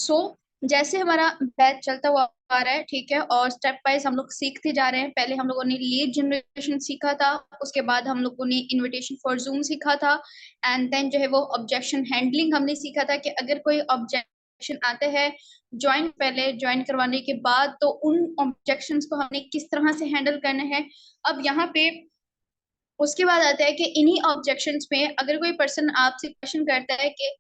सो जैसे हमारा बैच चलता हुआ आ रहा है, ठीक है, और स्टेप वाइज हम लोग सीखते जा रहे हैं। पहले हम लोगों ने लीड जनरेशन सीखा था, उसके बाद हम लोगों ने इनविटेशन फॉर जूम सीखा था, एंड देन जो है वो ऑब्जेक्शन हैंडलिंग हमने सीखा था कि अगर कोई ऑब्जेक्शन आते हैं ज्वाइन करवाने के बाद, तो उन ऑब्जेक्शंस को हमने किस तरह से हैंडल करना है। अब यहाँ पे उसके बाद आता है कि इन्हीं ऑब्जेक्शंस में अगर कोई पर्सन आपसे क्वेश्चन करता है कि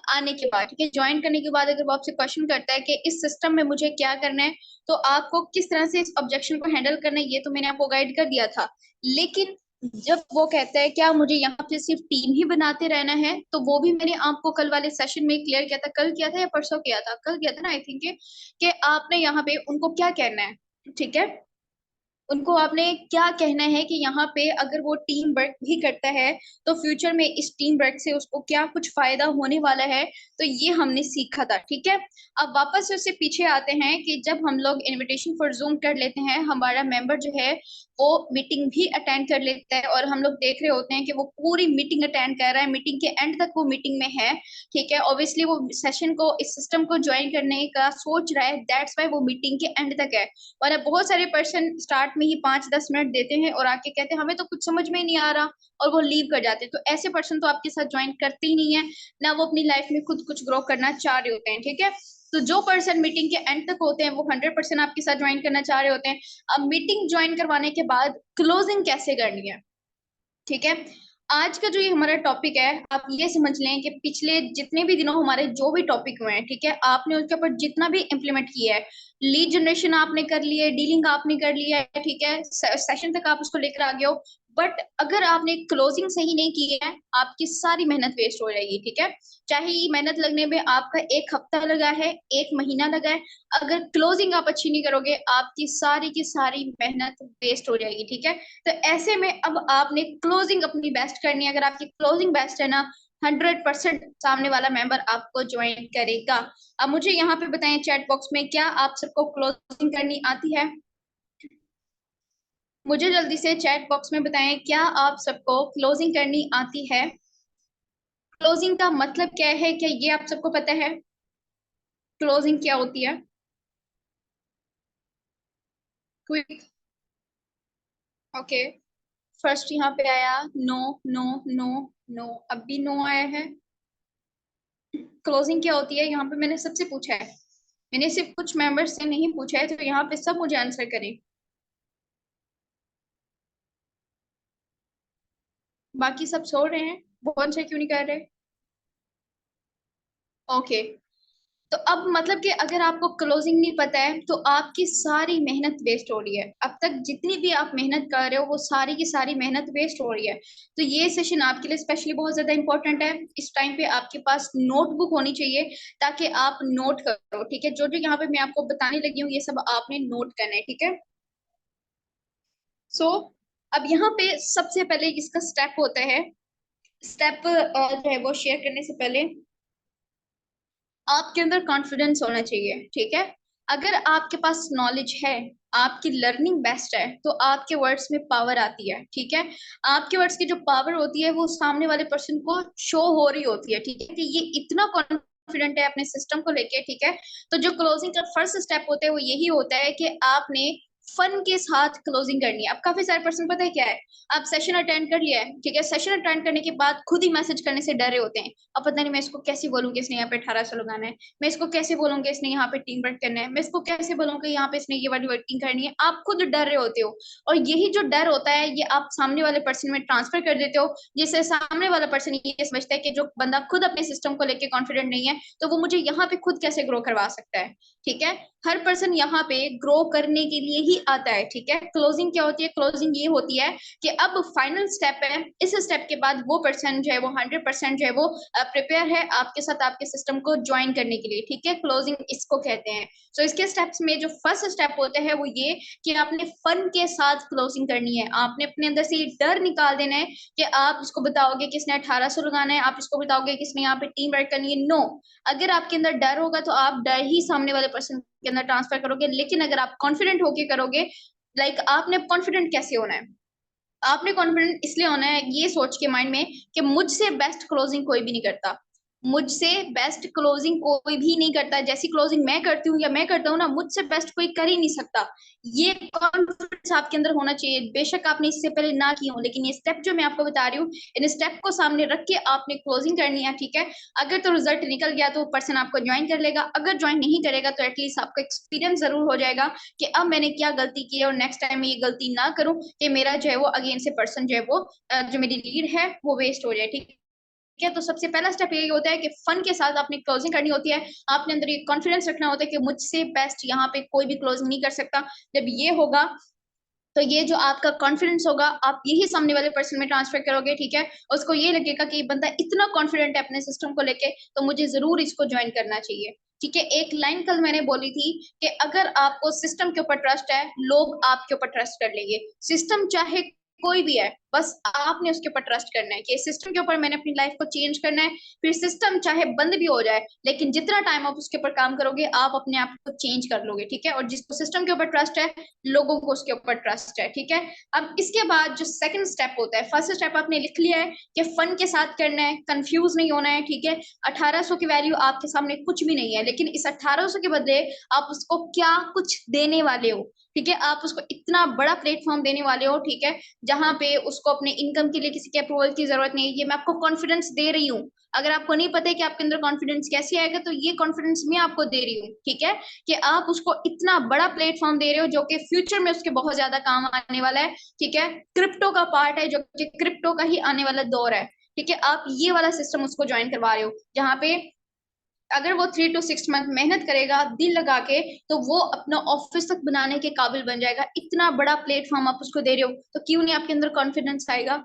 आने के बाद, ठीक है, ज्वाइन करने के बाद अगर वो आपसे क्वेश्चन करता है कि इस सिस्टम में मुझे क्या करना है, तो आपको किस तरह से इस ऑब्जेक्शन को हैंडल करना है, ये तो मैंने आपको गाइड कर दिया था। लेकिन जब वो कहता है क्या मुझे यहाँ पे सिर्फ टीम ही बनाते रहना है, तो वो भी मैंने आपको कल वाले सेशन में क्लियर किया था। कल किया था या परसों किया था? कल किया था ना, आई थिंक, कि आपने यहाँ पे उनको क्या कहना है, ठीक है। उनको आपने क्या कहना है कि यहाँ पे अगर वो टीम वर्क भी करता है तो फ्यूचर में इस टीम वर्क से उसको क्या कुछ फायदा होने वाला है। तो ये हमने सीखा था, ठीक है। अब वापस से उससे पीछे आते हैं कि जब हम लोग इनविटेशन फॉर जूम कर लेते हैं, हमारा मेंबर जो है वो मीटिंग भी अटेंड कर लेता है, और हम लोग देख रहे होते हैं कि वो पूरी मीटिंग अटेंड कर रहा है, मीटिंग के एंड तक वो मीटिंग में है, ठीक है। ऑब्वियसली वो सेशन को, इस सिस्टम को ज्वाइन करने का सोच रहा है, दैट्स वाई वो मीटिंग के एंड तक है। और अब बहुत सारे पर्सन स्टार्ट में ही 5-10 मिनट देते हैं और आके कहते हैं हमें तो कुछ समझ में ही नहीं आ रहा, और वो लीव कर जाते हैं। तो ऐसे पर्सन तो आपके साथ ज्वाइन करते ही नहीं है, ना वो अपनी लाइफ में खुद कुछ ग्रो करना चाह रहे होते हैं, ठीक है। तो जो पर्सन मीटिंग के एंड तक होते हैं वो 100% आपके साथ ज्वाइन करना चाह रहे होते हैं। अब मीटिंग ज्वाइन करवाने के बाद क्लोजिंग कैसे करनी है, ठीक है। आज का जो ये हमारा टॉपिक है, आप ये समझ लें कि पिछले जितने भी दिनों हमारे जो भी टॉपिक हुए हैं, ठीक है, आपने उसके ऊपर जितना भी इम्प्लीमेंट किया है, लीड जनरेशन आपने कर लिया है, डीलिंग आपने कर लिया है, ठीक है, सेशन तक आप उसको लेकर आ गए हो, बट अगर आपने क्लोजिंग सही नहीं की है, आपकी सारी मेहनत वेस्ट हो जाएगी, ठीक है। चाहे ये मेहनत लगने में आपका 1 हफ्ता लगा है, 1 महीना लगा है, अगर क्लोजिंग आप अच्छी नहीं करोगे, आपकी सारी की सारी मेहनत वेस्ट हो जाएगी, ठीक है। तो ऐसे में अब आपने क्लोजिंग अपनी बेस्ट करनी है। अगर आपकी क्लोजिंग बेस्ट है ना, 100% सामने वाला मेंबर आपको ज्वाइन करेगा। अब मुझे यहाँ पे बताएं चैट बॉक्स में, क्या आप सबको क्लोजिंग करनी आती है? मुझे जल्दी से चैट बॉक्स में बताएं, क्या आप सबको क्लोजिंग करनी आती है? क्लोजिंग का मतलब क्या है, क्या ये आप सबको पता है क्लोजिंग क्या होती है? क्विक। ओके, फर्स्ट यहाँ पे आया नो, नो, नो, नो, अब भी नो आया है। क्लोजिंग क्या होती है? यहाँ पे मैंने सबसे पूछा है, मैंने सिर्फ कुछ मेंबर्स से नहीं पूछा है, तो यहाँ पे सब मुझे आंसर करें। बाकी सब सो रहे हैं, वो आंसर क्यों नहीं कर रहे? ओके। तो अब मतलब कि अगर आपको क्लोजिंग नहीं पता है तो आपकी सारी मेहनत वेस्ट हो रही है। अब तक जितनी भी आप मेहनत कर रहे हो वो सारी की सारी मेहनत वेस्ट हो रही है। तो ये सेशन आपके लिए स्पेशली बहुत ज्यादा इंपॉर्टेंट है। इस टाइम पे आपके पास नोटबुक होनी चाहिए, ताकि आप नोट करो, ठीक है। जो जो यहाँ पे मैं आपको बताने लगी हूँ ये सब आपने नोट करना है, ठीक है। सो अब यहाँ पे सबसे पहले इसका स्टेप होता है, स्टेप जो है वो शेयर करने से पहले आपके अंदर कॉन्फिडेंस होना चाहिए, ठीक है। अगर आपके पास नॉलेज है, आपकी लर्निंग बेस्ट है, तो आपके वर्ड्स में पावर आती है, ठीक है। आपके वर्ड्स की जो पावर होती है वो सामने वाले पर्सन को शो हो रही होती है, ठीक है, कि ये इतना कॉन्फिडेंट है अपने सिस्टम को लेके, ठीक है। तो जो क्लोजिंग का फर्स्ट स्टेप होता है वो यही होता है कि आपने फन के साथ क्लोजिंग करनी है। अब काफी सारे पर्सन पता है क्या है, आप सेशन अटेंड कर लिया है, ठीक है, सेशन अटेंड करने के बाद खुद ही मैसेज करने से डरे होते हैं। अब पता नहीं मैं इसको कैसे बोलूंगी, इसने यहाँ पे 1800 लगाना है, मैं इसको कैसे बोलूंगी इसने यहाँ पे टीम वर्क करना है, मैं इसको कैसे बोलूंगी यहाँ पे इसने ये वाली वर्किंग करनी है। आप खुद डर रहे होते हो, और यही जो डर होता है ये आप सामने वाले पर्सन में ट्रांसफर कर देते हो, जिससे सामने वाला पर्सन ये समझता है कि जो बंदा खुद अपने सिस्टम को लेकर कॉन्फिडेंट नहीं है, तो वो मुझे यहाँ पे खुद कैसे ग्रो करवा सकता है, ठीक है। हर पर्सन यहाँ पे ग्रो करने के लिए ही आता है, ठीक है। क्लोजिंग क्या होती है? क्लोजिंग ये होती है कि अब फाइनल स्टेप है, इस स्टेप के बाद वो पर्सन जो है वो 100% जो है वो प्रिपेयर है आपके साथ आपके सिस्टम को ज्वाइन करने के लिए, ठीक है। क्लोजिंग इसको कहते हैं। सो इसके स्टेप्स में जो फर्स्ट स्टेप होता है वो ये कि आपने फन के साथ क्लोजिंग करनी है। आपने अपने अंदर से ये डर निकाल देना है कि आप इसको बताओगे किसने 1800 लगाना है, आप इसको बताओगे किसने यहाँ पे टीम वर्क करनी है। नो, अगर आपके अंदर डर होगा तो आप डर ही सामने वाले पर्सन के अंदर ट्रांसफर करोगे। लेकिन अगर आप कॉन्फिडेंट होके करोगे, लाइक आपने कॉन्फिडेंट कैसे होना है? आपने कॉन्फिडेंट इसलिए होना है ये सोच के माइंड में कि मुझसे बेस्ट क्लोजिंग कोई भी नहीं करता, मुझसे बेस्ट क्लोजिंग कोई भी नहीं करता। जैसी क्लोजिंग मैं करती हूँ या मैं करता हूँ ना, मुझसे बेस्ट कोई कर ही नहीं सकता। ये कॉन्फिडेंस आपके अंदर होना चाहिए। बेशक आपने इससे पहले ना की हो, लेकिन ये स्टेप जो मैं आपको बता रही हूँ, इन स्टेप को सामने रख के आपने क्लोजिंग करनी है, ठीक है। अगर तो रिजल्ट निकल गया तो पर्सन आपको ज्वाइन कर लेगा, अगर ज्वाइन नहीं करेगा तो एटलीस्ट आपको एक्सपीरियंस जरूर हो जाएगा कि अब मैंने क्या गलती की है और नेक्स्ट टाइम मैं ये गलती ना करूं कि मेरा जो है वो अगेन से पर्सन जो है वो जो मेरी लीड है वो वेस्ट हो जाए, ठीक है। तो सबसे पहला स्टेप यही होता है कि फन के साथ आपने क्लोजिंग करनी होती है। आपने अंदर ये कॉन्फिडेंस रखना होता है कि मुझसे बेस्ट यहाँ पे कोई भी क्लोजिंग नहीं कर सकता। जब ये होगा तो ये जो आपका कॉन्फिडेंस होगा आप यही सामने वाले पर्सन में ट्रांसफर करोगे, ठीक है। उसको ये लगेगा कि ये बंदा इतना कॉन्फिडेंट है अपने सिस्टम को लेके, तो मुझे जरूर इसको ज्वाइन करना चाहिए, ठीक है। एक लाइन कल मैंने बोली थी कि अगर आपको सिस्टम के ऊपर ट्रस्ट है, लोग आपके ऊपर ट्रस्ट कर लेंगे। सिस्टम चाहे कोई भी है, बस आपने उसके ऊपर ट्रस्ट करना है कि सिस्टम के ऊपर मैंने अपनी लाइफ को चेंज करना है। फिर सिस्टम चाहे बंद भी हो जाए, लेकिन जितना टाइम आप उसके ऊपर काम करोगे आप अपने आप को चेंज कर लोगे, ठीक है। और जिसको सिस्टम के ऊपर ट्रस्ट है, लोगों को उसके ऊपर ट्रस्ट है, ठीक है। अब इसके बाद जो सेकंड स्टेप होता है, फर्स्ट स्टेप आपने लिख लिया है कि फन के साथ करना है, कंफ्यूज नहीं होना है, ठीक है। 1800 की वैल्यू आपके सामने कुछ भी नहीं है, लेकिन इस 1800 के बदले आप उसको क्या कुछ देने वाले हो, ठीक है। आप उसको इतना बड़ा प्लेटफॉर्म देने वाले हो, ठीक है, जहां पे उसको अपने इनकम के लिए किसी के अप्रूवल की जरूरत नहीं है। ये मैं आपको कॉन्फिडेंस दे रही हूँ। अगर आपको नहीं पता है कि आपके अंदर कॉन्फिडेंस कैसे आएगा, तो ये कॉन्फिडेंस मैं आपको दे रही हूँ, ठीक है, कि आप उसको इतना बड़ा प्लेटफॉर्म दे रहे हो जो कि फ्यूचर में उसके बहुत ज्यादा काम आने वाला है, ठीक है। क्रिप्टो का पार्ट है जो कि क्रिप्टो का ही आने वाला दौर है, ठीक है। आप ये वाला सिस्टम उसको ज्वाइन करवा रहे हो, जहां पे अगर वो 3 to 6 मंथ मेहनत करेगा दिल लगा के, तो वो अपना ऑफिस तक बनाने के काबिल बन जाएगा। इतना बड़ा प्लेटफॉर्म आप उसको दे रहे हो, तो क्यों नहीं आपके अंदर कॉन्फिडेंस आएगा।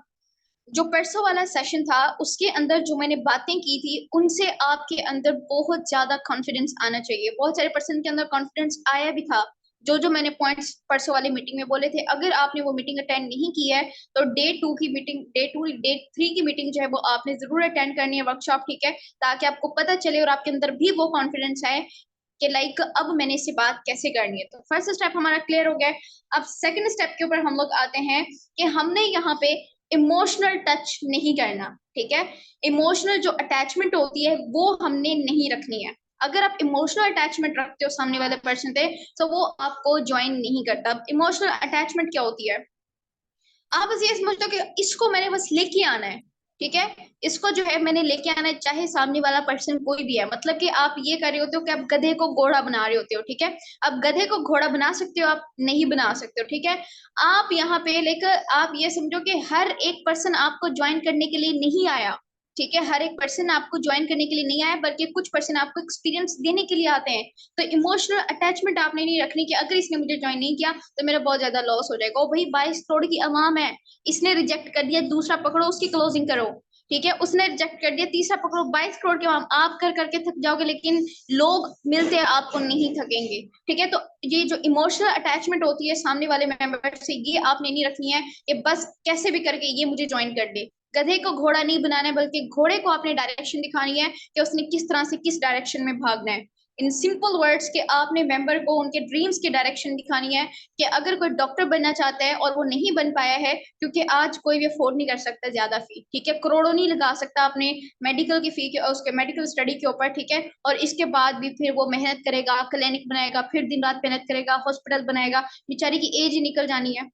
जो परसों वाला सेशन था उसके अंदर जो मैंने बातें की थी, उनसे आपके अंदर बहुत ज्यादा कॉन्फिडेंस आना चाहिए। बहुत सारे पर्सन के अंदर कॉन्फिडेंस आया भी था। जो जो मैंने पॉइंट्स परसों वाली मीटिंग में बोले थे, अगर आपने वो मीटिंग अटेंड नहीं की है, तो डे 3 की मीटिंग जो है वो आपने जरूर अटेंड करनी है, वर्कशॉप, ठीक है, ताकि आपको पता चले और आपके अंदर भी वो कॉन्फिडेंस आए कि लाइक अब मैंने इससे बात कैसे करनी है। तो फर्स्ट स्टेप हमारा क्लियर हो गया है। अब सेकंड स्टेप के ऊपर हम लोग आते हैं कि हमने यहाँ पे इमोशनल टच नहीं करना, ठीक है। इमोशनल जो अटैचमेंट होती है वो हमने नहीं रखनी है। अगर आप इमोशनल अटैचमेंट रखते हो सामने वाले पर्सन से, तो वो आपको ज्वाइन नहीं करता। इमोशनल अटैचमेंट क्या होती है, आप बस ये समझ लो कि इसको मैंने बस लेके आना है, ठीक है। इसको जो है मैंने लेके आना है, चाहे सामने वाला पर्सन कोई भी है। मतलब कि आप ये कर रहे होते हो कि आप गधे को घोड़ा बना रहे होते हो, ठीक है। अब गधे को घोड़ा बना सकते हो, आप नहीं बना सकते हो, ठीक है। आप यहाँ पे लेकर आप ये समझो कि हर एक पर्सन आपको ज्वाइन करने के लिए नहीं आया, ठीक है। हर एक पर्सन आपको ज्वाइन करने के लिए नहीं आया, बल्कि कुछ पर्सन आपको एक्सपीरियंस देने के लिए आते हैं। तो इमोशनल अटैचमेंट आपने नहीं रखनी कि अगर इसने मुझे ज्वाइन नहीं किया तो मेरा बहुत ज्यादा लॉस हो जाएगा। ओ भाई, 22 करोड़ की अवाम है, इसने रिजेक्ट कर दिया, दूसरा पकड़ो उसकी क्लोजिंग करो, ठीक है। उसने रिजेक्ट कर दिया, तीसरा पकड़ो। 22 करोड़ की अवाम, आप कर करके थक जाओगे, लेकिन लोग मिलते हैं आपको नहीं थकेंगे, ठीक है। तो ये जो इमोशनल अटैचमेंट होती है सामने वाले मेंबर से, ये आपने नहीं रखनी है कि बस कैसे भी करके ये मुझे ज्वाइन कर दे। गधे को घोड़ा नहीं बनाना है, बल्कि घोड़े को आपने डायरेक्शन दिखानी है कि उसने किस तरह से किस डायरेक्शन में भागना है। इन सिंपल वर्ड्स के आपने मेंबर को उनके ड्रीम्स की डायरेक्शन दिखानी है कि अगर कोई डॉक्टर बनना चाहता है और वो नहीं बन पाया है, क्योंकि आज कोई भी अफोर्ड नहीं कर सकता ज्यादा फी, ठीक है, करोड़ों नहीं लगा सकता अपने मेडिकल की फी के, उसके मेडिकल स्टडी के ऊपर, ठीक है। और इसके बाद भी फिर वो मेहनत करेगा, क्लिनिक बनाएगा, फिर दिन रात मेहनत करेगा, हॉस्पिटल बनाएगा, बेचारी की एज ही निकल जानी है,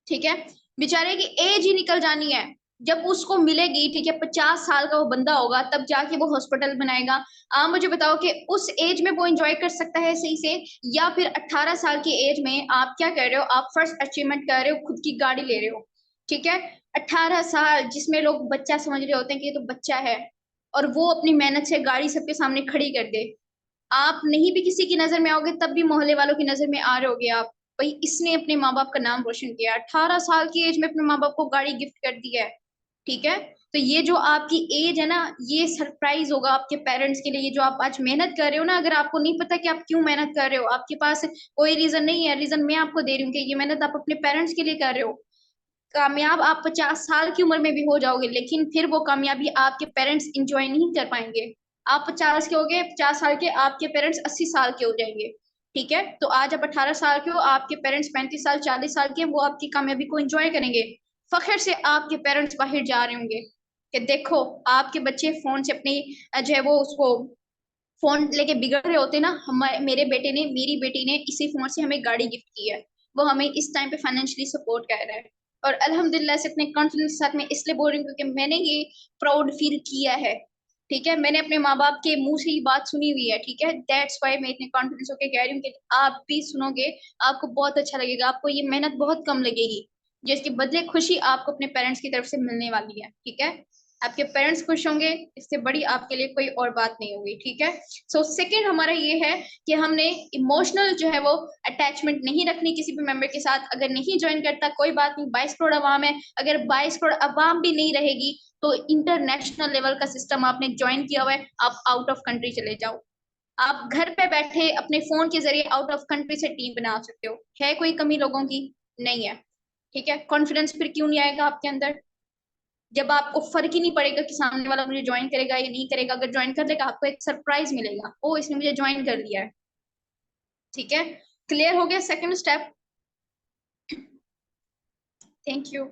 ठीक है। बेचारे की एज ही निकल जानी है। जब उसको मिलेगी, ठीक है, 50 साल का वो बंदा होगा, तब जाके वो हॉस्पिटल बनाएगा। आप मुझे बताओ कि उस एज में वो एंजॉय कर सकता है सही से, या फिर 18 साल की एज में आप क्या कर रहे हो, आप फर्स्ट अचीवमेंट कर रहे हो, खुद की गाड़ी ले रहे हो, ठीक है। 18 साल जिसमें लोग बच्चा समझ रहे होते हैं कि ये तो बच्चा है, और वो अपनी मेहनत से गाड़ी सबके सामने खड़ी कर दे। आप नहीं भी किसी की नजर में आओगे, तब भी मोहल्ले वालों की नजर में आ रहे होगे आप। भाई, इसने अपने माँ बाप का नाम रोशन किया, 18 साल की एज में अपने माँ बाप को गाड़ी गिफ्ट कर दी है, ठीक है। तो ये जो आपकी एज है ना, ये सरप्राइज होगा आपके पेरेंट्स के लिए। ये जो आप आज मेहनत कर रहे हो ना, अगर आपको नहीं पता कि आप क्यों मेहनत कर रहे हो, आपके पास कोई रीजन नहीं है, रीजन मैं आपको दे रही हूँ कि ये मेहनत आप अपने पेरेंट्स के लिए कर रहे हो। कामयाब आप 50 साल की उम्र में भी हो जाओगे, लेकिन फिर वो कामयाबी आपके पेरेंट्स इंजॉय नहीं कर पाएंगे। आप 50 के हो गए, 50 साल के, आपके पेरेंट्स 80 साल के हो जाएंगे, ठीक है। तो आज आप 18 साल के हो, आपके पेरेंट्स 35 साल 40 साल के, वो आपकी कामयाबी को एंजॉय करेंगे। फखर से आपके पेरेंट्स बाहर जा रहे होंगे कि देखो आपके बच्चे फोन से अपनी जो है वो उसको फोन लेके बिगड़ रहे होते ना, हमारे मेरे बेटे ने मेरी बेटी ने इसी फोन से हमें गाड़ी गिफ्ट की है, वो हमें इस टाइम पे फाइनेंशियली सपोर्ट कर रहा है। और अल्हम्दुलिल्लाह से इतने कॉन्फिडेंस के साथ मैं इसलिए बोल रही हूँ क्योंकि मैंने ये प्राउड फील किया है। ठीक है, मैंने अपने माँ बाप के मुंह से ही बात सुनी हुई है। ठीक है, दैट्स वाई मैं इतने कॉन्फिडेंस होकर कह रही हूँ कि आप भी सुनोगे, आपको बहुत अच्छा लगेगा, आपको ये मेहनत बहुत कम लगेगी, जिसके बदले खुशी आपको अपने पेरेंट्स की तरफ से मिलने वाली है। ठीक है, आपके पेरेंट्स खुश होंगे, इससे बड़ी आपके लिए कोई और बात नहीं होगी। ठीक है, सो सेकंड हमारा ये है कि हमने इमोशनल जो है वो अटैचमेंट नहीं रखनी किसी भी मेंबर के साथ। अगर नहीं ज्वाइन करता कोई बात नहीं, 22 करोड़ अवाम है, अगर 22 करोड़ अवाम भी नहीं रहेगी तो इंटरनेशनल लेवल का सिस्टम आपने ज्वाइन किया हुआ है, आप आउट ऑफ कंट्री चले जाओ, आप घर पे बैठे अपने फोन के जरिए आउट ऑफ कंट्री से टीम बना सकते हो। है कोई कमी लोगों की? नहीं है। ठीक है, कॉन्फिडेंस फिर क्यों नहीं आएगा आपके अंदर जब आपको फर्क ही नहीं पड़ेगा कि सामने वाला मुझे ज्वाइन करेगा या नहीं करेगा? अगर ज्वाइन कर लेगा आपको एक सरप्राइज मिलेगा, ओ इसने मुझे ज्वाइन कर दिया है। ठीक है, क्लियर हो गया second step? Thank you.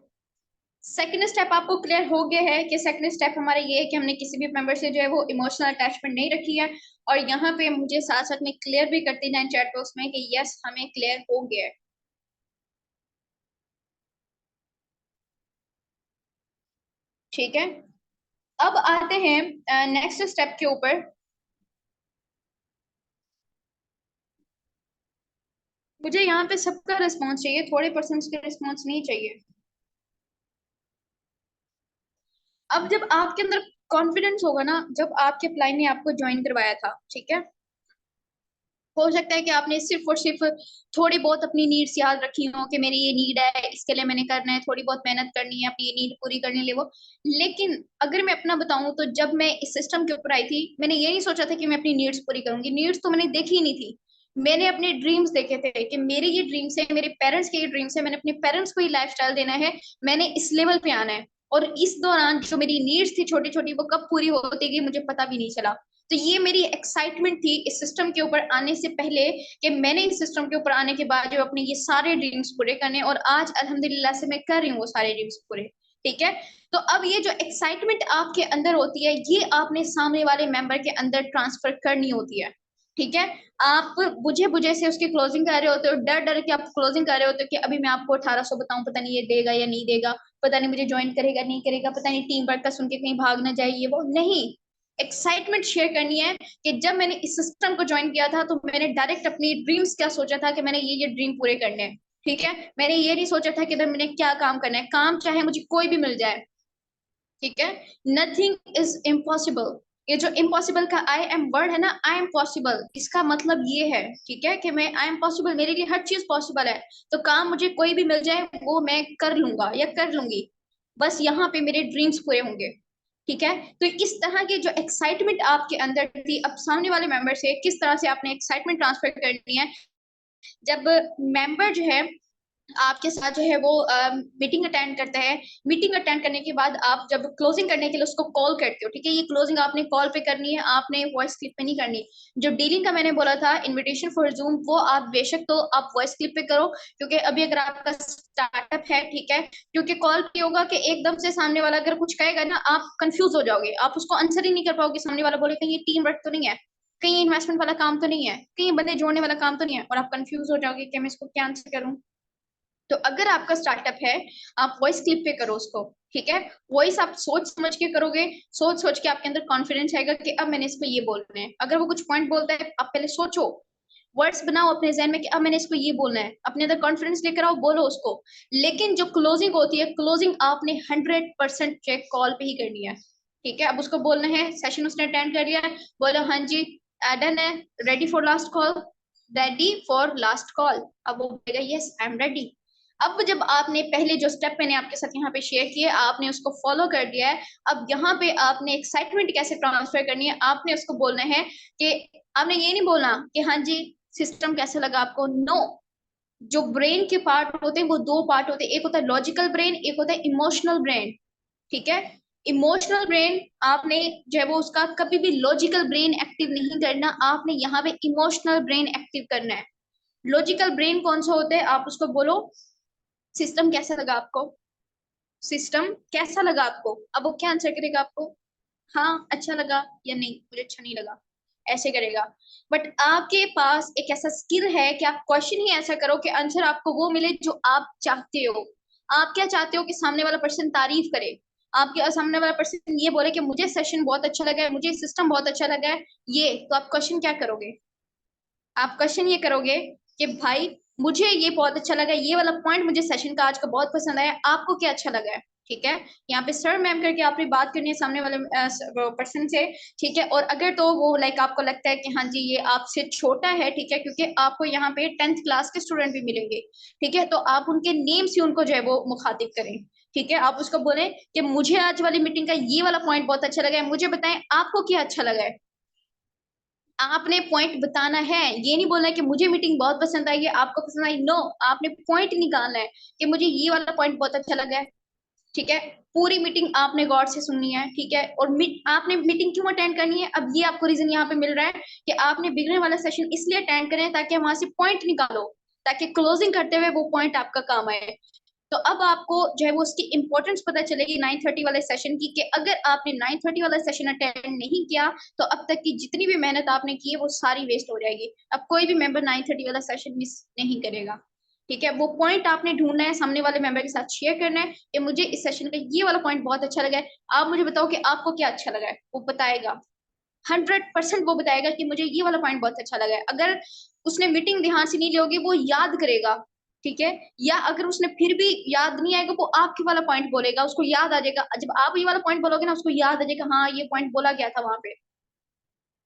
Second step आपको क्लियर हो गया है कि सेकंड स्टेप हमारा ये है कि हमने किसी भी मेंबर से जो है वो इमोशनल अटैचमेंट नहीं रखी है। और यहाँ पे मुझे साथ साथ में क्लियर भी करते जाए चैट बॉक्स में कि यस हमें क्लियर हो गया है। ठीक है, अब आते हैं नेक्स्ट स्टेप के ऊपर। मुझे यहाँ पे सबका रिस्पॉन्स चाहिए, थोड़े पर्सन के रिस्पॉन्स नहीं चाहिए। अब जब आपके अंदर कॉन्फिडेंस होगा ना, जब आपके अप्लाई ने आपको ज्वाइन करवाया था, ठीक है, हो सकता है कि आपने सिर्फ और सिर्फ थोड़ी बहुत अपनी नीड्स याद रखी हो कि मेरी ये नीड है, इसके लिए मैंने करना है, थोड़ी बहुत मेहनत करनी है अपनी ये नीड पूरी करने के लिए वो। लेकिन अगर मैं अपना बताऊं तो जब मैं इस सिस्टम के ऊपर आई थी, मैंने ये नहीं सोचा था कि मैं अपनी नीड्स पूरी करूंगी। नीड्स तो मैंने देखी ही नहीं थी, मैंने अपने ड्रीम्स देखे थे कि मेरे ये ड्रीम्स है, मेरे पेरेंट्स के ये ड्रीम्स है, मैंने अपने पेरेंट्स को ये लाइफस्टाइल देना है, मैंने इस लेवल पे आना है। और इस दौरान जो मेरी नीड्स थी छोटी छोटी, वो कब पूरी होती गई मुझे पता भी नहीं चला। तो ये मेरी एक्साइटमेंट थी इस सिस्टम के ऊपर आने से पहले, कि मैंने इस सिस्टम के ऊपर आने के बाद जो अपने ये सारे ड्रीम्स पूरे करने, और आज अल्हम्दुलिल्लाह से मैं कर रही हूँ वो सारे ड्रीम्स पूरे। ठीक है, तो अब ये जो एक्साइटमेंट आपके अंदर होती है, ये आपने सामने वाले मेंबर के अंदर ट्रांसफर करनी होती है। ठीक है, आप बुझे बुझे से उसकी क्लोजिंग कर रहे होते हो, डर डर के आप क्लोजिंग कर रहे होते हो कि अभी मैं आपको 1800 बताऊं, पता नहीं ये देगा या नहीं देगा, पता नहीं मुझे ज्वाइन करेगा नहीं करेगा, पता नहीं टीम वर्क का सुन के कहीं भाग ना जाए, ये वो नहीं। एक्साइटमेंट शेयर करनी है कि जब मैंने इस सिस्टम को ज्वाइन किया था तो मैंने डायरेक्ट अपनी ड्रीम्स क्या सोचा था कि मैंने ये ड्रीम पूरे करने हैं। ठीक है, मैंने ये नहीं सोचा था कि इधर मैंने क्या काम करना है, काम चाहे मुझे कोई भी मिल जाए। ठीक है, नथिंग इज इम्पॉसिबल। ये जो इम्पॉसिबल का आई एम वर्ड है ना, आई एम पॉसिबल, इसका मतलब ये है, ठीक है, कि मैं आई एम पॉसिबल, मेरे लिए हर चीज पॉसिबल है। तो काम मुझे कोई भी मिल जाए वो मैं कर लूंगा या कर लूंगी, बस यहाँ पे मेरे ड्रीम्स पूरे होंगे। ठीक है, तो इस तरह की जो एक्साइटमेंट आपके अंदर थी, अब सामने वाले मेंबर से किस तरह से आपने एक्साइटमेंट ट्रांसफर करनी है। जब मेंबर जो है आपके साथ जो है वो मीटिंग अटेंड करता है, मीटिंग अटेंड करने के बाद आप जब क्लोजिंग करने के लिए उसको कॉल करते हो, ठीक है, ये क्लोजिंग आपने कॉल पे करनी है, आपने वॉइस क्लिप पे नहीं करनी। जो डीलिंग का मैंने बोला था इनविटेशन फॉर जूम, वो आप बेशक तो आप वॉइस क्लिप पे करो, क्योंकि अभी अगर आपका स्टार्टअप है, ठीक है, क्योंकि कॉल पे होगा कि एकदम से सामने वाला अगर कुछ कहेगा ना, आप कंफ्यूज हो जाओगे, आप उसको आंसर ही नहीं कर पाओगे, सामने वाला बोले कहीं ये टीम वर्क तो नहीं है, कहीं इन्वेस्टमेंट वाला काम तो नहीं है, कहीं बंदे जोड़ने वाला काम तो नहीं है, और आप कंफ्यूज हो जाओगे कि मैं इसको क्या आंसर करूं। तो अगर आपका स्टार्टअप है, आप वॉइस क्लिप पे करो उसको। ठीक है, वॉइस आप सोच समझ के करोगे, सोच सोच के आपके अंदर कॉन्फिडेंस आएगा कि अब मैंने इसको ये बोलना है। अगर वो कुछ पॉइंट बोलता है, आप पहले सोचो, वर्ड्स बनाओ अपने जहन में कि अब मैंने इसको ये बोलना है, अपने अंदर कॉन्फिडेंस लेकर आओ, बोलो उसको। लेकिन जो क्लोजिंग होती है, क्लोजिंग आपने 100% चेक कॉल पे ही करनी है। ठीक है, अब उसको बोलना है, सेशन उसने अटेंड कर लिया है, बोलो हाँ जी डन है, ready for last call, ready for last call, अब वो बोलेगा यस आई एम रेडी। अब जब आपने पहले जो स्टेप मैंने आपके साथ यहाँ पे शेयर किए, आपने उसको फॉलो कर दिया है, अब यहाँ पे आपने एक्साइटमेंट कैसे ट्रांसफर करनी है, आपने उसको बोलना है कि आपने ये नहीं बोलना कि हाँ जी सिस्टम कैसे लगा आपको, नो। जो ब्रेन के पार्ट होते हैं वो दो पार्ट होते हैं, एक होता है लॉजिकल ब्रेन, एक होता है इमोशनल ब्रेन। ठीक है, इमोशनल ब्रेन आपने जो है वो उसका कभी भी लॉजिकल ब्रेन एक्टिव नहीं करना, आपने यहाँ पे इमोशनल ब्रेन एक्टिव करना है। लॉजिकल ब्रेन कौन सा होता है, आप उसको बोलो सिस्टम कैसा लगा आपको, सिस्टम कैसा लगा आपको, अब वो क्या आंसर करेगा आपको, हाँ अच्छा लगा या नहीं मुझे अच्छा नहीं लगा, ऐसे करेगा। बट आपके पास एक ऐसा स्किल है कि आप क्वेश्चन ही ऐसा करो कि आंसर आपको वो मिले जो आप चाहते हो। आप क्या चाहते हो कि सामने वाला पर्सन तारीफ करे, आपके सामने वाला पर्सन ये बोले कि मुझे सेशन बहुत अच्छा लगा है, मुझे सिस्टम बहुत अच्छा लगा है, ये तो आप क्वेश्चन क्या करोगे, आप क्वेश्चन ये करोगे कि भाई मुझे ये बहुत अच्छा लगा, ये वाला पॉइंट मुझे सेशन का आज का बहुत पसंद आया, आपको क्या अच्छा लगा है। ठीक है, यहाँ पे सर मैम करके आपने बात करनी है सामने वाले पर्सन से। ठीक है, और अगर तो वो लाइक आपको लगता है कि हाँ जी ये आपसे छोटा है, ठीक है, क्योंकि आपको यहाँ पे 10th क्लास के स्टूडेंट भी मिलेंगे, ठीक है, तो आप उनके नेम से उनको जो है वो मुखातिब करें। ठीक है, आप उसको बोले कि मुझे आज वाली मीटिंग का ये वाला पॉइंट बहुत अच्छा लगा है, मुझे बताएं आपको क्या अच्छा लगा है। आपने पॉइंट बताना है, ये नहीं बोलना है कि मुझे मीटिंग बहुत पसंद आई है आपको पसंद आई, नो, आपने पॉइंट निकालना है कि मुझे ये वाला पॉइंट बहुत अच्छा लगा है। ठीक है, पूरी मीटिंग आपने गौर से सुननी है। ठीक है, और आपने मीटिंग क्यों अटेंड करनी है, अब ये आपको रीजन यहाँ पे मिल रहा है कि आपने बिगनर वाला सेशन इसलिए अटेंड करें ताकि वहां से पॉइंट निकालो, ताकि क्लोजिंग करते हुए वो पॉइंट आपका काम आए। तो अब आपको जो है वो उसकी इंपॉर्टेंस पता चलेगी 9:30 वाले सेशन की, कि अगर आपने 9:30 वाला सेशन अटेंड नहीं किया तो अब तक की जितनी भी मेहनत आपने की है वो सारी वेस्ट हो जाएगी। अब कोई भी मेंबर 9:30 वाला सेशन मिस नहीं करेगा। ठीक है, वो पॉइंट आपने ढूंढना है, सामने वाले मेंबर के साथ शेयर करना है कि मुझे इस सेशन का ये वाला पॉइंट बहुत अच्छा लगा है, आप मुझे बताओ कि आपको क्या अच्छा लगा है, वो बताएगा। 100% वो बताएगा कि मुझे ये वाला पॉइंट बहुत अच्छा लगा है। अगर उसने मीटिंग ध्यान से नहीं ली होगी वो याद करेगा। ठीक है, या अगर उसने फिर भी याद नहीं आएगा वो आपके वाला पॉइंट बोलेगा, उसको याद आ जाएगा, जब आप ये वाला पॉइंट बोलोगे ना उसको याद आ जाएगा, हाँ ये पॉइंट बोला गया था वहां पे।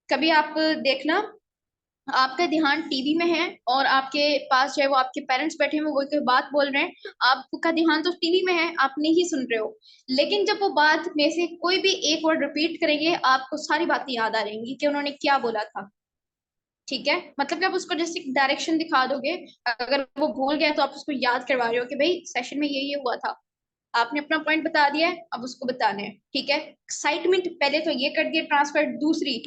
कभी आप देखना, आपका ध्यान टीवी में है और आपके पास जो है वो आपके पेरेंट्स बैठे हुए वो कोई बात बोल रहे हैं, आपका ध्यान तो टीवी में है, आप नहीं सुन रहे हो, लेकिन जब वो बात में से कोई भी एक वर्ड रिपीट करेंगे आपको सारी बातें याद आ जाएंगी कि उन्होंने क्या बोला था। ठीक है, मतलब कि आप उसको जैसे डायरेक्शन दिखा दोगे, अगर वो भूल गया तो आप उसको याद करवा रहे हो कि भाई सेशन में ये हुआ था, आपने अपना पॉइंट बता दिया है अब उसको बताना है। ठीक है, एक्साइटमेंट पहले तो ये कर दिया ट्रांसफर। दूसरी,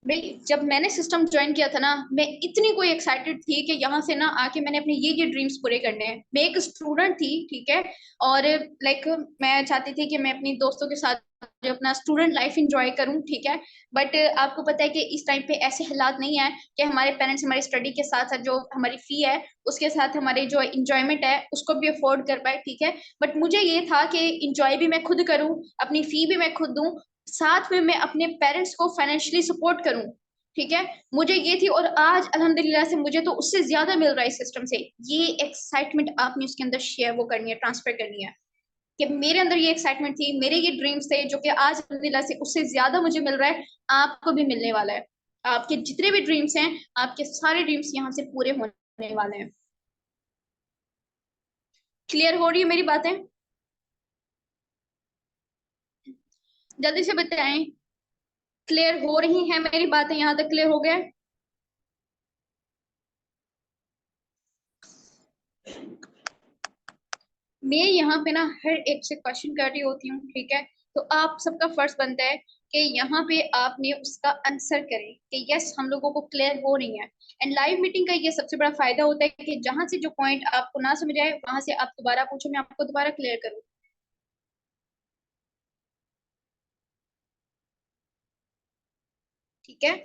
भाई जब मैंने सिस्टम ज्वाइन किया था ना, मैं इतनी कोई एक्साइटेड थी कि यहाँ से ना आके मैंने अपने ये ड्रीम्स पूरे करने हैं। मैं एक स्टूडेंट थी, ठीक है, और लाइक मैं चाहती थी कि मैं अपनी दोस्तों के साथ जो अपना स्टूडेंट लाइफ एंजॉय करूं। ठीक है, बट आपको पता है कि इस टाइम पे ऐसे हालात नहीं है कि हमारे पेरेंट्स हमारी स्टडी के साथ साथ जो हमारी फी है उसके साथ हमारे जो इंजॉयमेंट है उसको भी अफोर्ड कर पाए। ठीक है, बट मुझे ये था कि इंजॉय भी मैं खुद करूं, अपनी फी भी मैं खुद दूं, साथ में मैं अपने पेरेंट्स को फाइनेंशियली सपोर्ट करूं। ठीक है, मुझे ये थी, और आज अल्हम्दुलिल्लाह से मुझे तो उससे ज्यादा मिल रहा है इस सिस्टम से। ये एक्साइटमेंट आपने उसके अंदर शेयर वो करनी है, ट्रांसफर करनी है कि मेरे अंदर ये एक्साइटमेंट थी, मेरे ये ड्रीम्स थे जो कि आज अल्हम्दुलिल्लाह से उससे ज्यादा मुझे मिल रहा है, आपको भी मिलने वाला है। आपके जितने भी ड्रीम्स हैं आपके सारे ड्रीम्स यहाँ से पूरे होने वाले हैं। क्लियर हो रही है मेरी बातें, जल्दी से बताएं, क्लियर हो रही हैं मेरी बातें, यहाँ तक क्लियर हो गया। मैं यहाँ पे ना हर एक से क्वेश्चन कर रही होती हूँ। ठीक है, तो आप सबका फर्ज बनता है कि यहाँ पे आपने उसका आंसर करें कि यस हम लोगों को क्लियर हो रही है। एंड लाइव मीटिंग का ये सबसे बड़ा फायदा होता है कि जहां से जो पॉइंट आपको ना समझ आए वहां से आप दोबारा पूछो, मैं आपको दोबारा क्लियर करूँ। ठीक है,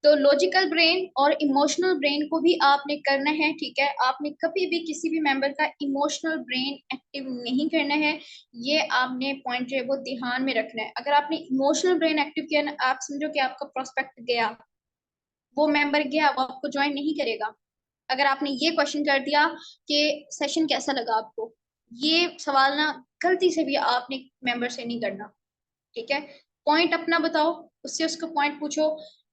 तो लॉजिकल ब्रेन और इमोशनल ब्रेन को भी आपने करना है। ठीक है, आपने कभी भी किसी भी मेंबर का इमोशनल ब्रेन एक्टिव नहीं करना है, ये आपने पॉइंट जो है वो ध्यान में रखना है। अगर आपने इमोशनल ब्रेन एक्टिव किया ना, आप समझो कि आपका प्रोस्पेक्ट गया, वो मेंबर गया, वो आपको ज्वाइन नहीं करेगा। अगर आपने ये क्वेश्चन कर दिया कि सेशन कैसा लगा आपको, ये सवाल ना गलती से भी आपने मेंबर से नहीं करना। ठीक है, पॉइंट अपना बताओ, उससे उसको पॉइंट पूछो,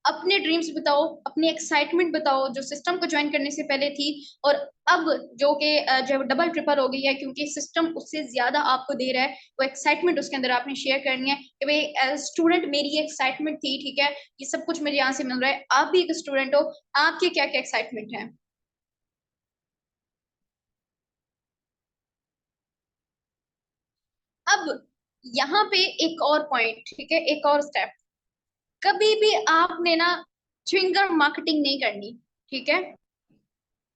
अपने ड्रीम्स बताओ, अपनी एक्साइटमेंट बताओ जो सिस्टम को ज्वाइन करने से पहले थी, और अब जो कि जो डबल ट्रिपल हो गई है क्योंकि सिस्टम उससे ज्यादा आपको दे रहा है, वो एक्साइटमेंट उसके अंदर आपने शेयर करनी है कि भाई एज स्टूडेंट मेरी ये एक्साइटमेंट थी। ठीक है, ये सब कुछ मुझे यहाँ से मिल रहा है, आप भी एक स्टूडेंट हो, आपके क्या क्या एक्साइटमेंट है। अब यहाँ पे एक और पॉइंट, ठीक है, एक और स्टेप, कभी भी आपने ना च्युइंगम मार्केटिंग नहीं करनी। ठीक है,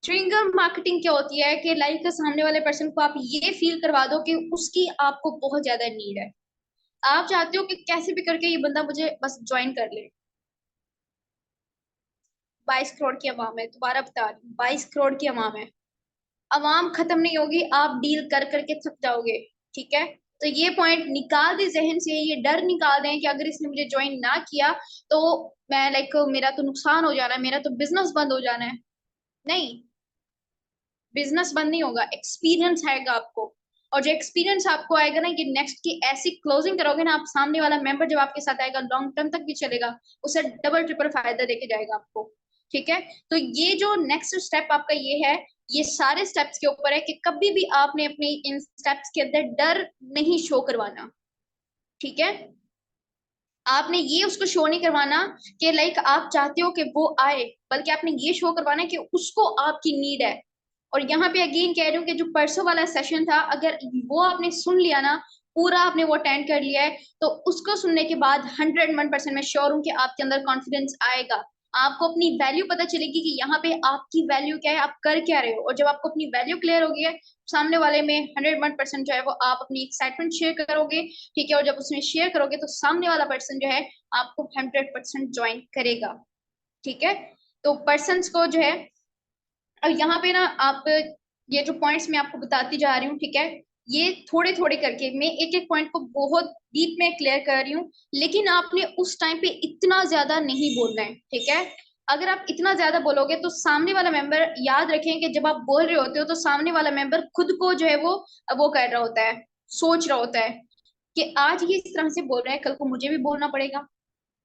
च्युइंगम मार्केटिंग क्या होती है कि लाइक सामने वाले पर्सन को आप ये फील करवा दो कि उसकी आपको बहुत ज्यादा नीड है। आप चाहते हो कि कैसे भी करके ये बंदा मुझे बस ज्वाइन कर ले। 22 करोड़ की अवाम है, दोबारा बता रही हूँ, 22 करोड़ की अवाम है। अवाम खत्म नहीं होगी, आप डील कर करके थक जाओगे। ठीक है, तो ये पॉइंट निकाल दे जहन से, ये डर निकाल दें कि अगर इसने मुझे ज्वाइन ना किया तो मैं लाइक मेरा तो नुकसान हो जाना है, मेरा तो बिजनेस बंद हो जाना है। नहीं, बिजनेस बंद नहीं होगा, एक्सपीरियंस आएगा आपको। और जो एक्सपीरियंस आपको आएगा ना, ये नेक्स्ट की ऐसी क्लोजिंग करोगे ना आप, सामने वाला मेंबर जब आपके साथ आएगा लॉन्ग टर्म तक भी चलेगा, उसे डबल ट्रिपल फायदा देके जाएगा आपको। ठीक है, तो ये जो नेक्स्ट स्टेप आपका ये है, ये सारे स्टेप्स के ऊपर है कि कभी भी आपने अपने इन स्टेप्स के अंदर डर नहीं शो करवाना। ठीक है, आपने ये उसको शो नहीं करवाना कि लाइक आप चाहते हो कि वो आए, बल्कि आपने ये शो करवाना है कि उसको आपकी नीड है। और यहाँ पे अगेन कह रही हूँ कि जो परसों वाला सेशन था, अगर वो आपने सुन लिया ना, पूरा आपने वो अटेंड कर लिया है, तो उसको सुनने के बाद 101% मैं श्योर हूँ कि आपके अंदर कॉन्फिडेंस आएगा। आपको अपनी वैल्यू पता चलेगी कि यहाँ पे आपकी वैल्यू क्या है, आप कर क्या रहे हो। और जब आपको अपनी वैल्यू क्लियर होगी है, सामने वाले में 101% जो है वो आप अपनी एक्साइटमेंट शेयर करोगे। ठीक है, और जब उसमें शेयर करोगे तो सामने वाला पर्सन जो है आपको 100% ज्वाइन करेगा। ठीक है, तो पर्सन को जो है, और यहाँ पे ना आप, ये जो पॉइंट्स मैं आपको बताती जा रही हूँ, ठीक है, ये थोड़े थोड़े करके मैं एक एक पॉइंट को बहुत डीप में क्लियर कर रही हूँ, लेकिन आपने उस टाइम पे इतना ज्यादा नहीं बोलना है। ठीक है, अगर आप इतना ज्यादा बोलोगे तो सामने वाला मेंबर, याद रखें कि जब आप बोल रहे होते हो तो सामने वाला मेंबर खुद को जो है वो कर रहा होता है, सोच रहा होता है कि आज ये इस तरह से बोल रहा है, कल को मुझे भी बोलना पड़ेगा।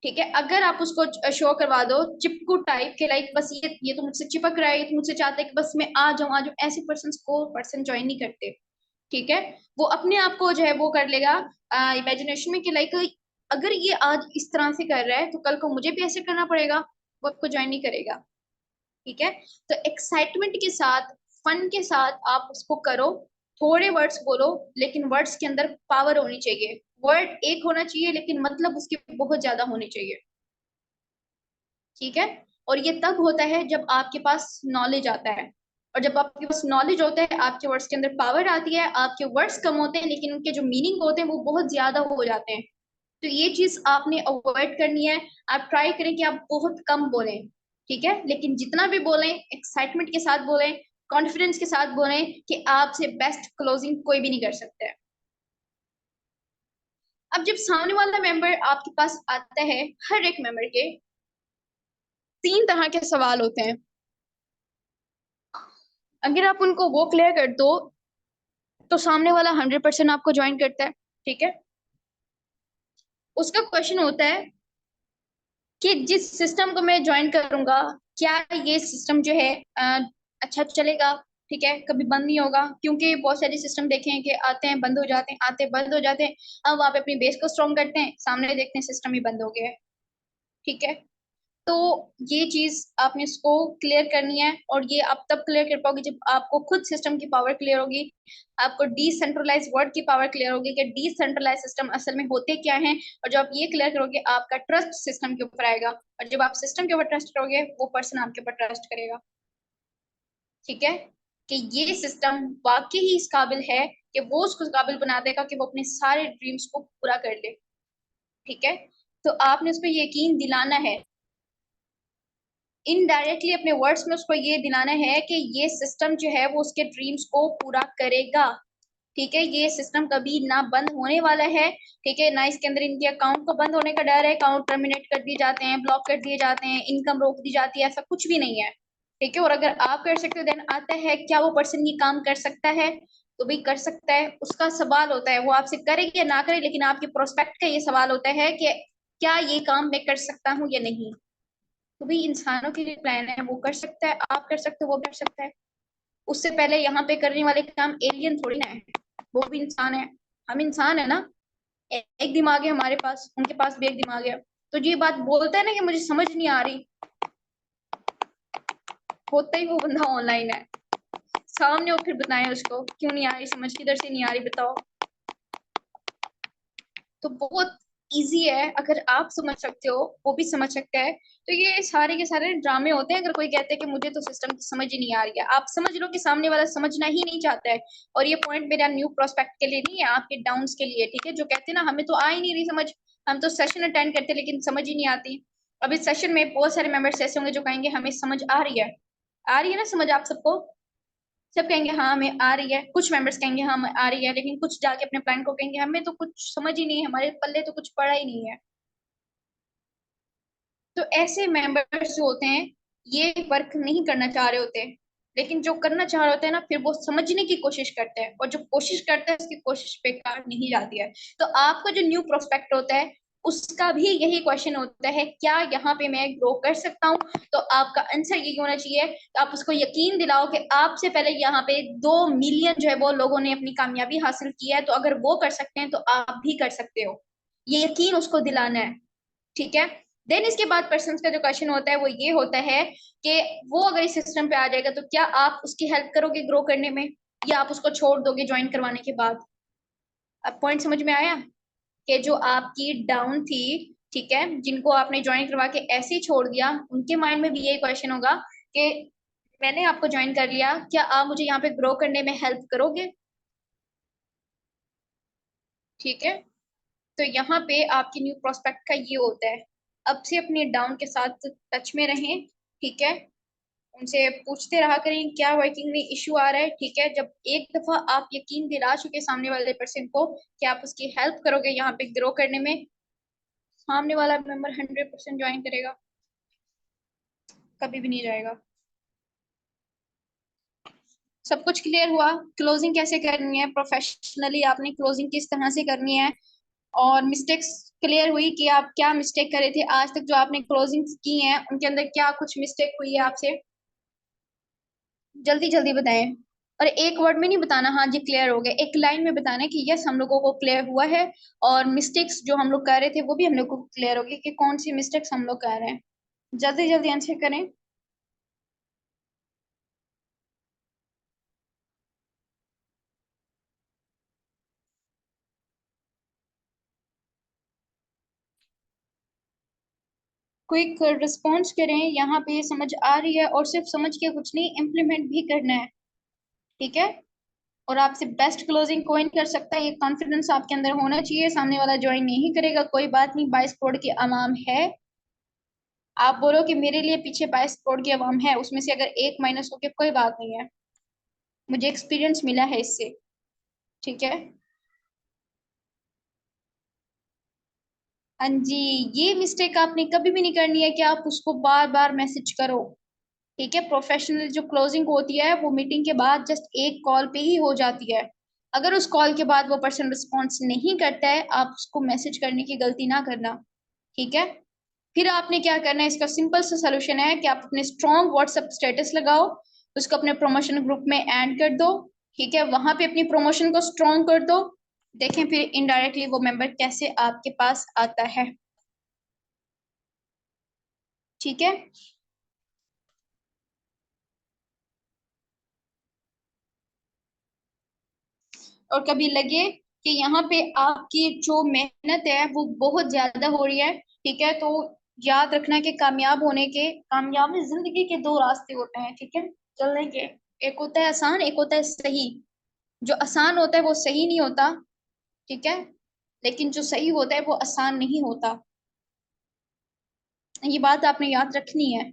ठीक है, अगर आप उसको शो करवा दो चिपकू टाइप के, लाइक बस ये तो मुझसे चिपक रहा है, ये तो मुझसे चाहता है कि बस मैं आ जाऊं, ऐसे पर्सन को पर्सन ज्वाइन नहीं करते। ठीक है, वो अपने आप को जो है वो कर लेगा इमेजिनेशन में कि लाइक अगर ये आज इस तरह से कर रहा है तो कल को मुझे भी ऐसे करना पड़ेगा, वो आपको ज्वाइन नहीं करेगा। ठीक है, तो एक्साइटमेंट के साथ, फन के साथ आप उसको करो। थोड़े वर्ड्स बोलो, लेकिन वर्ड्स के अंदर पावर होनी चाहिए। वर्ड एक होना चाहिए लेकिन मतलब उसके बहुत ज्यादा होने चाहिए। ठीक है, और ये तब होता है जब आपके पास नॉलेज आता है। और जब आपके पास नॉलेज होता है, आपके वर्ड्स के अंदर पावर आती है। आपके वर्ड्स कम होते हैं लेकिन उनके जो मीनिंग होते हैं वो बहुत ज्यादा हो जाते हैं। तो ये चीज आपने अवॉइड करनी है। आप ट्राई करें कि आप बहुत कम बोलें। ठीक है, लेकिन जितना भी बोलें एक्साइटमेंट के साथ बोलें, कॉन्फिडेंस के साथ बोलें कि आपसे बेस्ट क्लोजिंग कोई भी नहीं कर सकता है। अब जब सामने वाला मेंबर आपके पास आता है, हर एक मेंबर के 3 तरह के सवाल होते हैं। अगर आप उनको वो क्लियर कर दो तो सामने वाला 100% आपको ज्वाइन करता है। ठीक है, उसका क्वेश्चन होता है कि जिस सिस्टम को मैं ज्वाइन करूंगा, क्या ये सिस्टम जो है अच्छा चलेगा। ठीक है, कभी बंद नहीं होगा, क्योंकि बहुत सारे सिस्टम देखे हैं कि आते हैं बंद हो जाते हैं, आते हैं बंद हो जाते हैं। अब वहां पे अपनी बेस को स्ट्रॉन्ग करते हैं, सामने देखते हैं सिस्टम ही बंद हो गया है। ठीक है, तो ये चीज आपने इसको क्लियर करनी है, और ये आप तब क्लियर कर पाओगे जब आपको खुद सिस्टम की पावर क्लियर होगी। आपको डिसेंट्रलाइज वर्ड की पावर क्लियर होगी कि डिसेंट्रलाइज सिस्टम असल में होते क्या हैं। और जब आप ये क्लियर करोगे आपका ट्रस्ट सिस्टम के ऊपर आएगा, और जब आप सिस्टम के ऊपर ट्रस्ट करोगे वो पर्सन आपके ऊपर ट्रस्ट करेगा। ठीक है, कि ये सिस्टम वाकई ही इस काबिल है कि वो उसको काबिल बना देगा कि वो अपने सारे ड्रीम्स को पूरा कर ले। ठीक है, तो आपने उस पर यकीन दिलाना है, इनडायरेक्टली अपने वर्ड्स में उसको ये दिलाना है कि ये सिस्टम जो है वो उसके ड्रीम्स को पूरा करेगा। ठीक है, ये सिस्टम कभी ना बंद होने वाला है। ठीक है, ना इसके अंदर इनके अकाउंट को बंद होने का डर है, अकाउंट टर्मिनेट कर दिए जाते हैं, ब्लॉक कर दिए जाते हैं, इनकम रोक दी जाती है, ऐसा कुछ भी नहीं है। ठीक है, और अगर आप कर सकते हो, देन आता है क्या वो पर्सन ये काम कर सकता है, तो भी कर सकता है। उसका सवाल होता है वो आपसे करे या ना करे, लेकिन आपके प्रोस्पेक्ट का ये सवाल होता है कि क्या ये काम मैं कर सकता हूँ या नहीं। तो भी इंसानों के लिए प्लान है, वो कर सकता है, आप कर सकते हो, वो कर सकता है। उससे पहले यहाँ पे करने वाले काम एलियन थोड़ी ना है, वो भी इंसान है, हम इंसान है ना। एक दिमाग है हमारे पास, उनके पास भी एक दिमाग है। तो ये बात बोलता है ना कि मुझे समझ नहीं आ रही, होता ही वो बंदा ऑनलाइन है। सामने हो फिर बताएं उसको क्यों नहीं आ रही समझ, किधर से नहीं आ रही बताओ। तो बहुत इजी है, अगर आप समझ सकते हो वो भी समझ सकता है। तो ये सारे के सारे ड्रामे होते हैं। अगर कोई कहते हैं कि मुझे तो सिस्टम समझ ही नहीं आ रही है, आप समझ लो कि सामने वाला समझना ही नहीं चाहता है। और ये पॉइंट मेरा न्यू प्रोस्पेक्ट के लिए नहीं है, आपके डाउन्स के लिए, ठीक है, जो कहते हैं ना हमें तो आ ही नहीं रही समझ, हम तो सेशन अटेंड करते लेकिन समझ ही नहीं आती। अब इस सेशन में बहुत सारे मेंबर्स ऐसे होंगे जो कहेंगे हमें समझ आ रही है, आ रही है ना समझ आप सबको, सब कहेंगे हाँ हमें आ रही है, कुछ मेंबर्स कहेंगे हाँ हमें आ रही है, लेकिन कुछ जाके अपने प्लान को कहेंगे हमें तो कुछ समझ ही नहीं है, हमारे पल्ले तो कुछ पड़ा ही नहीं है। तो ऐसे मेंबर्स जो होते हैं ये वर्क नहीं करना चाह रहे होते, लेकिन जो करना चाह रहे होते हैं ना फिर वो समझने की कोशिश करते हैं, और जो कोशिश करते हैं उसकी कोशिश बेकार नहीं जाती है। तो आपका जो न्यू प्रोस्पेक्ट होता है उसका भी यही क्वेश्चन होता है, क्या यहाँ पे मैं ग्रो कर सकता हूँ? तो आपका आंसर ये होना चाहिए, तो आप उसको यकीन दिलाओ कि आपसे पहले यहाँ पे 2 मिलियन जो है वो लोगों ने अपनी कामयाबी हासिल की है, तो अगर वो कर सकते हैं तो आप भी कर सकते हो। ये यकीन उसको दिलाना है, ठीक है। देन इसके बाद पर्सन का जो क्वेश्चन होता है वो ये होता है कि वो अगर इस सिस्टम पे आ जाएगा तो क्या आप उसकी हेल्प करोगे ग्रो करने में, या आप उसको छोड़ दोगे ज्वाइन करवाने के बाद? अब पॉइंट समझ में आया कि जो आपकी डाउन थी, ठीक है, जिनको आपने ज्वाइन करवा के ऐसे ही छोड़ दिया, उनके माइंड में भी यही क्वेश्चन होगा कि मैंने आपको ज्वाइन कर लिया, क्या आप मुझे यहाँ पे ग्रो करने में हेल्प करोगे? ठीक है। तो यहाँ पे आपकी न्यू प्रोस्पेक्ट का ये होता है, अब से अपने डाउन के साथ टच में रहें, ठीक है, उनसे पूछते रहा करें क्या वर्किंग में इशू आ रहा है, ठीक है। जब एक दफा आप यकीन दिला चुके सामने वाले पर्सन को कि आप उसकी हेल्प करोगे यहाँ पे ग्रो करने में, सामने वाला मेंबर 100% ज्वाइन करेगा, कभी भी नहीं जाएगा। सब कुछ क्लियर हुआ? क्लोजिंग कैसे करनी है प्रोफेशनली, आपने क्लोजिंग किस तरह से करनी है, और मिस्टेक्स क्लियर हुई कि आप क्या मिस्टेक करे थे आज तक, जो आपने क्लोजिंग की हैं उनके अंदर क्या कुछ मिस्टेक हुई है आपसे? जल्दी जल्दी बताएं, और एक वर्ड में नहीं बताना हाँ जी क्लियर हो गया, एक लाइन में बताना है कि यस हम लोगों को क्लियर हुआ है, और मिस्टेक्स जो हम लोग कर रहे थे वो भी हम लोग को क्लियर हो गई कि कौन सी मिस्टेक्स हम लोग कर रहे हैं। जल्दी जल्दी आंसर करें। क्विक रिस्पॉन्स करें, यहाँ पे समझ आ रही है, और सिर्फ समझ के कुछ नहीं, इम्प्लीमेंट भी करना है, ठीक है। और आपसे बेस्ट क्लोजिंग कोई नहीं कर सकता, ये कॉन्फिडेंस आपके अंदर होना चाहिए। सामने वाला ज्वाइन नहीं करेगा कोई बात नहीं, 22 करोड़ की अवाम है, आप बोलो कि मेरे लिए पीछे 22 करोड़ की अवाम है, उसमें से अगर एक माइनस हो गया कोई बात नहीं है, मुझे एक्सपीरियंस मिला है इससे, ठीक है। हाँ जी, ये मिस्टेक आपने कभी भी नहीं करनी है कि आप उसको बार बार मैसेज करो, ठीक है। प्रोफेशनल जो क्लोजिंग होती है वो मीटिंग के बाद जस्ट एक कॉल पे ही हो जाती है। अगर उस कॉल के बाद वो पर्सन रिस्पॉन्स नहीं करता है, आप उसको मैसेज करने की गलती ना करना, ठीक है। फिर आपने क्या करना है, इसका सिंपल सा सोल्यूशन है कि आप अपने स्ट्रॉन्ग व्हाट्सएप स्टेटस लगाओ, उसको अपने प्रमोशन ग्रुप में ऐड कर दो, ठीक है, वहां पे अपनी प्रमोशन को स्ट्रॉन्ग कर दो। देखें फिर इनडायरेक्टली वो मेंबर कैसे आपके पास आता है, ठीक है। और कभी लगे कि यहाँ पे आपकी जो मेहनत है वो बहुत ज्यादा हो रही है, ठीक है, तो याद रखना कि कामयाब होने के, कामयाबी जिंदगी के दो रास्ते होते हैं, ठीक है, चलने के। एक होता है आसान, एक होता है सही। जो आसान होता है वो सही नहीं होता, ठीक है, लेकिन जो सही होता है वो आसान नहीं होता। ये बात आपने याद रखनी है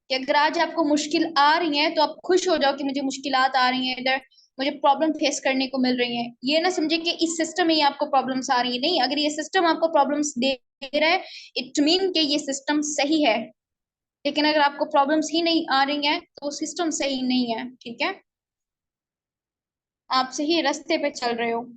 कि अगर आज आपको मुश्किल आ रही है तो आप खुश हो जाओ कि मुझे मुश्किलात आ रही हैं इधर, मुझे प्रॉब्लम फेस करने को मिल रही हैं। ये ना समझे कि इस सिस्टम में ही आपको प्रॉब्लम्स आ रही है, नहीं, अगर ये सिस्टम आपको प्रॉब्लम्स दे रहा है इट मीन कि ये सिस्टम सही है। लेकिन अगर आपको प्रॉब्लम्स ही नहीं आ रही हैं तो सिस्टम सही नहीं है, ठीक है, आप सही रास्ते पे चल रहे हो।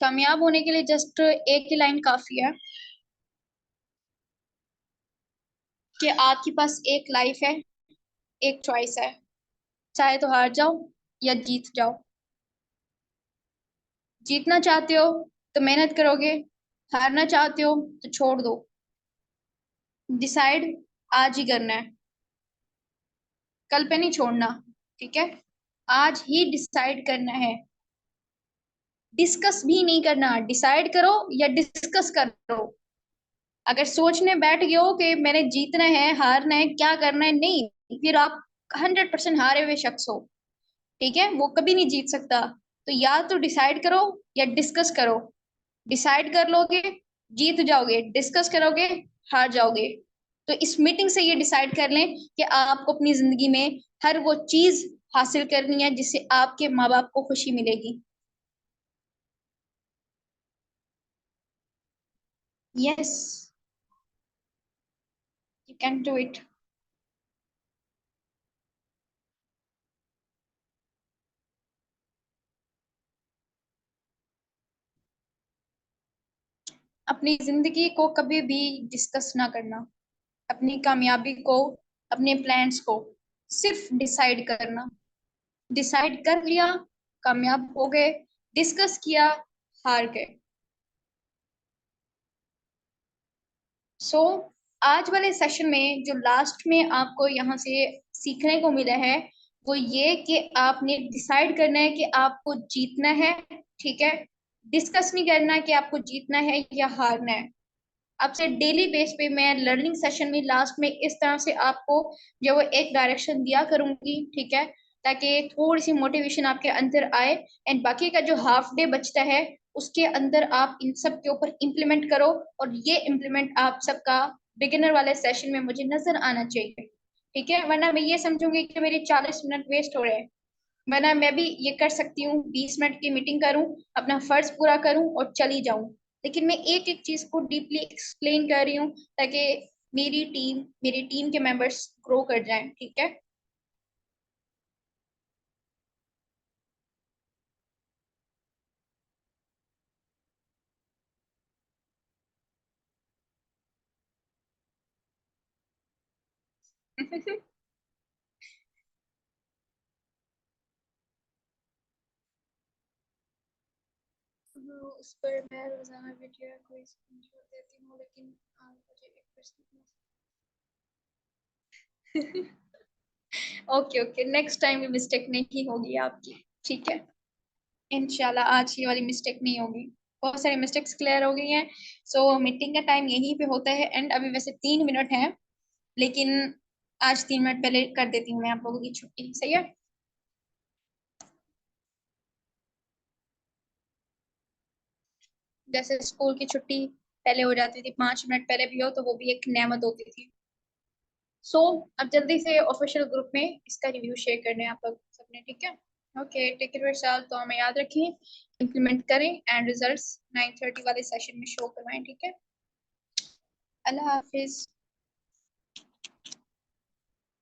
कामयाब होने के लिए जस्ट एक ही लाइन काफी है कि आपके पास एक लाइफ है, एक चॉइस है, चाहे तो हार जाओ या जीत जाओ। जीतना चाहते हो तो मेहनत करोगे, हारना चाहते हो तो छोड़ दो। डिसाइड आज ही करना है, कल पे नहीं छोड़ना, ठीक है? आज ही डिसाइड करना है, डिस्कस भी नहीं करना। डिसाइड करो या डिस्कस करो। अगर सोचने बैठ गए हो कि मैंने जीतना है, हारना है, क्या करना है, नहीं, फिर आप 100% हारे हुए शख्स हो, ठीक है? वो कभी नहीं जीत सकता। तो या तो डिसाइड करो या डिस्कस करो। डिसाइड कर लोगे, जीत जाओगे, डिस्कस करोगे, हार जाओगे। तो इस मीटिंग से ये डिसाइड कर लें कि आपको अपनी जिंदगी में हर वो चीज हासिल करनी है जिससे आपके माँ बाप को खुशी मिलेगी। Yes, you can do it. अपनी जिंदगी को कभी भी डिस्कस ना करना, अपनी कामयाबी को, अपने प्लान्स को सिर्फ डिसाइड करना। डिसाइड कर लिया, कामयाब हो गए। डिस्कस किया, हार गए। सो आज वाले सेशन में जो लास्ट में आपको यहाँ से सीखने को मिला है वो ये कि आपने डिसाइड करना है कि आपको जीतना है, ठीक है? डिस्कस नहीं करना कि आपको जीतना है या हारना है। आपसे डेली बेस पे मैं लर्निंग सेशन में लास्ट में इस तरह से आपको जो वो एक डायरेक्शन दिया करूंगी, ठीक है? ताकि थोड़ी सी मोटिवेशन आपके अंदर आए। एंड बाकी का जो हाफ डे बचता है उसके अंदर आप इन सब के ऊपर इम्प्लीमेंट करो। और ये इम्प्लीमेंट आप सबका बिगिनर वाले सेशन में मुझे नजर आना चाहिए, ठीक है? वरना मैं ये समझूंगी कि मेरे 40 मिनट वेस्ट हो रहे हैं। वरना मैं भी ये कर सकती हूँ, 20 मिनट की मीटिंग करूँ, अपना फर्ज पूरा करूँ और चली जाऊं। लेकिन मैं एक एक चीज को डीपली एक्सप्लेन कर रही हूँ ताकि मेरी टीम के मेंबर्स ग्रो कर जाएं, ठीक है? उस पर मैं रोजाना वीडियो कोई स्क्रीनशॉट देती हूँ, लेकिन आज मुझे एक person. Okay okay, next time ये मिस्टेक नहीं होगी आपकी, ठीक है? इंशाल्लाह आज ये वाली मिस्टेक नहीं होगी। बहुत सारी मिस्टेक्स क्लियर हो गई हैं। सो मीटिंग का टाइम यहीं पे होता है एंड अभी वैसे 3 मिनट है, लेकिन आज 3 मिनट पहले कर देती हूँ मैं आप लोगों की छुट्टी, सही है? जैसे स्कूल की छुट्टी पहले हो जाती थी, 5 मिनट पहले भी हो तो वो भी एक नेमत होती थी। सो अब जल्दी से ऑफिशियल ग्रुप में इसका रिव्यू शेयर करने हैं आप लोग सबने, ठीक है? ओके, टेक केयर साल तो हमें याद रखें, इम्प्लीमेंट करें एंड रिजल्ट्स 9:30 वाले सेशन में शो करवाएं, ठीक है? अल्लाह हाफिज।